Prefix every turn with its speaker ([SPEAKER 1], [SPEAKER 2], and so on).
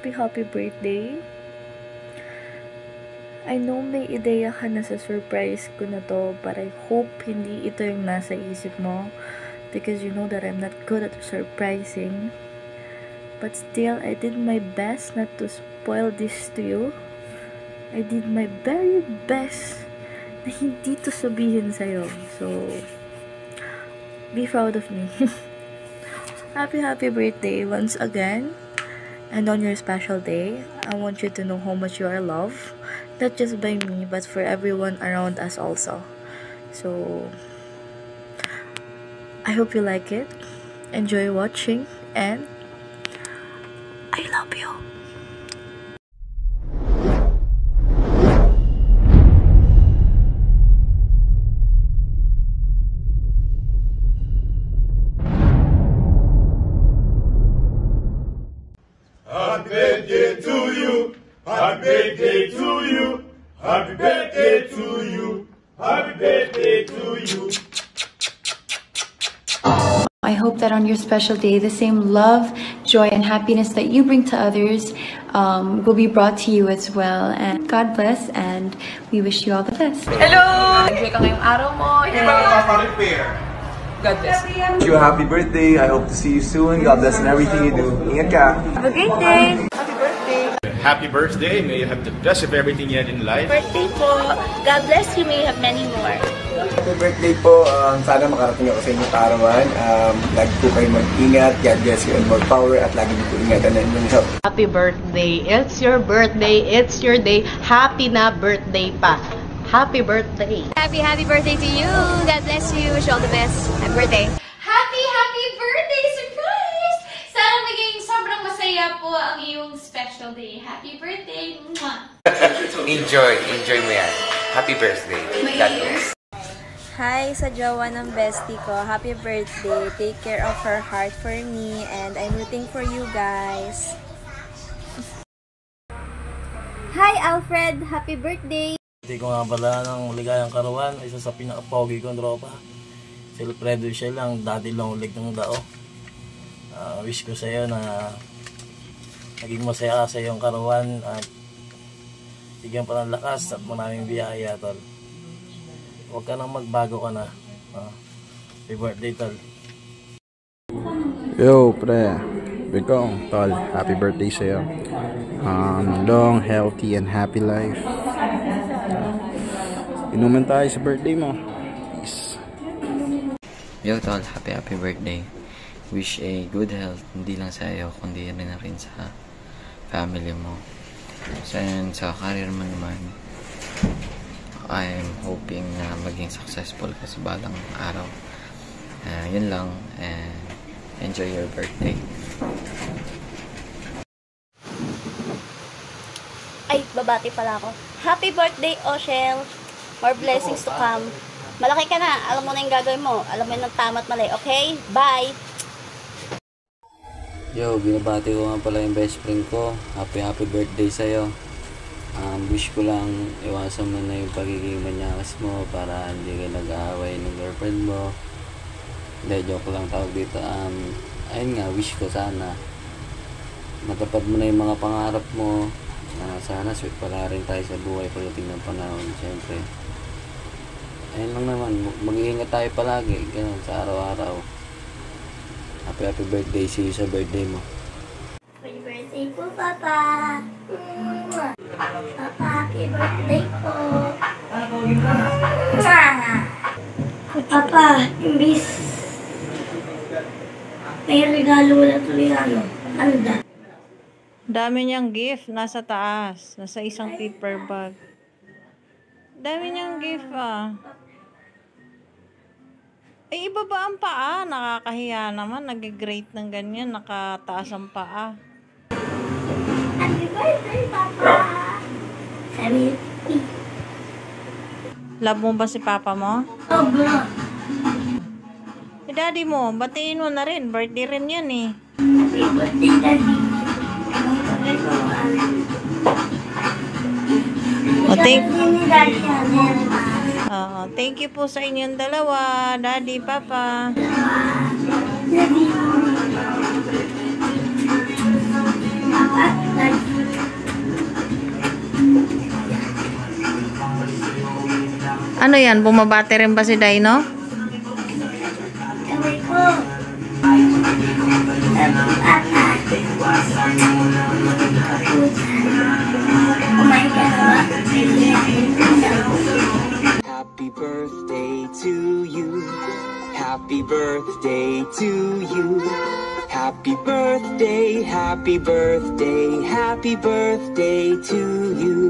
[SPEAKER 1] happy birthday. I know may ideya ka na sa surprise ko na to, but I hope hindi ito yung nasa isip mo. Because you know that I'm not good at surprising. But still, I did my best not to spoil this to you. I did my very best na hindi to sabihin sa'yo. So, be proud of me. Happy birthday once again. And on your special day, I want you to know how much you are loved. Not just by me, but for everyone around us also. So, I hope you like it. Enjoy watching, and I love you.
[SPEAKER 2] Happy birthday to you. Happy birthday to you. Happy birthday to you. Happy birthday to you.
[SPEAKER 3] I hope that on your special day, the same love, joy, and happiness that you bring to others will be brought to you as well. And God bless, and we wish you all the best.
[SPEAKER 4] Hello! Enjoy ka ngayong araw mo. God bless.
[SPEAKER 5] Wish you a happy birthday. I hope to see you soon. God bless in everything you do. Ingat ka.
[SPEAKER 4] Have a great day.
[SPEAKER 2] Happy birthday. May you have the best of everything you had in life.
[SPEAKER 1] Birthday po. God bless you. May you have many more.
[SPEAKER 5] Happy birthday po. Sana makarating ako sa inyong kaarawan. Lagi po kayo mag-ingat. God bless you and more power. At lagi po ingatan na inyong health.
[SPEAKER 6] Happy birthday. It's your birthday. It's your day. Happy na birthday pa. Happy birthday.
[SPEAKER 7] Happy birthday to you. God bless you. Wish you all the best. Happy birthday.
[SPEAKER 8] Happy birthday! Surprise! Sana maging sobrang masaya po ang iyong special day. Happy birthday! Mwah!
[SPEAKER 9] Enjoy mo yan. Happy birthday. God bless.
[SPEAKER 10] Hi sa jowa ng bestie ko. Happy birthday. Take care of her heart for me and I'm rooting for you guys.
[SPEAKER 7] Hi Alfred. Happy birthday.
[SPEAKER 11] Hindi ko nga pala ng ligayang karuan. Isa sa pinaka-pogi kong tropa. Si Alfredo siya lang. Daddy long leg ng dao. Wish ko sa'yo na naging masaya ka sa iyong karuan at bigyan pa ng lakas at maraming biyaya, tol. Huwag ka nang magbago ka na. Happy birthday, tol.
[SPEAKER 12] Yo, pre. Bigong, tol. Happy birthday sa'yo. Long, healthy, and happy life. Inuman tayo sa birthday mo. Peace.
[SPEAKER 9] Yo, tol. Happy birthday. Wish a good health, hindi lang sa iyo, kundi rin sa family mo. So, and sa career mo naman, I'm hoping na maging successful ka sa balang araw. Yun lang, and enjoy your birthday.
[SPEAKER 10] Ay, babati pala ako. Happy birthday, Oshel. More blessings to come. Malaki ka na. Alam mo na yung gagawin mo. Alam mo yung tama at mali. Okay? Bye!
[SPEAKER 13] Yo, binabati ko nga pala yung best friend ko. Happy birthday sa'yo. Wish ko lang iwasan mo na yung pagiging manyakas mo para hindi ka nag-aaway ng girlfriend mo. Hindi, joke lang tawag dito. Ayun nga, wish ko sana matapad mo na yung mga pangarap mo. Sana sweet pala rin tayo sa buhay pagdating ng panahon. Siyempre, ayun lang naman, mag-iingat tayo palagi ganun, sa araw-araw. Happy birthday, see you sa birthday mo.
[SPEAKER 8] Happy birthday po, Papa! Papa, happy birthday po! Papa, imbis may regalo na tuloy anda.
[SPEAKER 6] Dami niyang gift. Nasa taas. Nasa isang paper bag. Dami niyang gift Ay, iba ba ang paa? Nakakahiya naman. Nag-grate ng ganyan. Nakataas ang paa.
[SPEAKER 8] Happy birthday, Papa! Sabi,
[SPEAKER 6] Love mo ba si Papa mo?
[SPEAKER 8] Sobra.
[SPEAKER 6] Si Daddy mo, batiin mo na rin. Birthday rin yan eh.
[SPEAKER 8] Happy birthday, Daddy.
[SPEAKER 6] Thank you po sa inyong dalawa, Daddy, Papa.
[SPEAKER 8] Daddy. Papa, Daddy.
[SPEAKER 6] Ano yan? Bumabate rin ba si Dino?
[SPEAKER 10] Kamay ko. Kumain ka na ba?
[SPEAKER 14] Happy birthday to you. Happy birthday to you. Happy birthday, happy birthday, happy birthday to you.